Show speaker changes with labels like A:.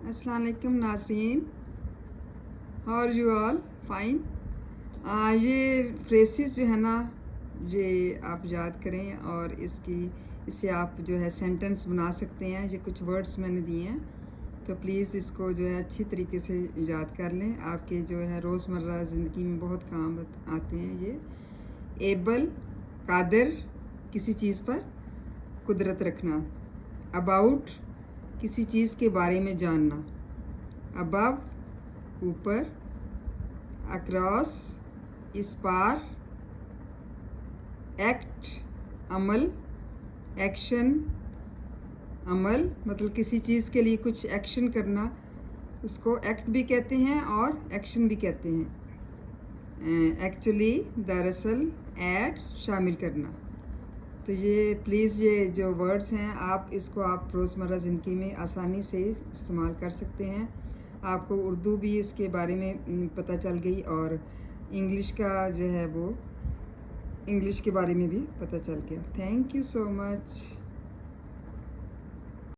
A: अस्सलाम वालेकुम नाज़रीन, how are you all? Fine. ये फ्रेसेस जो है ना, ये आप याद करें और इससे आप जो है सेंटेंस बना सकते हैं। ये कुछ वर्ड्स मैंने दिए हैं, तो प्लीज़ इसको जो है अच्छी तरीके से याद कर लें। आपके जो है रोज़मर्रा ज़िंदगी में बहुत काम आते हैं ये। एबल, कादिर, किसी चीज़ पर कुदरत रखना। अबाउट, किसी चीज़ के बारे में जानना। अबव, ऊपर। अक्रॉस, इस पार। एक्ट, अमल। एक्शन, अमल मतलब किसी चीज़ के लिए कुछ एक्शन करना, उसको एक्ट भी कहते हैं और एक्शन भी कहते हैं। एक्चुअली, दरअसल, ऐड, शामिल करना। तो ये प्लीज़ ये जो वर्ड्स हैं इसको आप रोज़मर्रा ज़िंदगी में आसानी से इस्तेमाल कर सकते हैं। आपको उर्दू भी इसके बारे में पता चल गई और इंग्लिश का जो है वो इंग्लिश के बारे में भी पता चल गया। Thank you so much.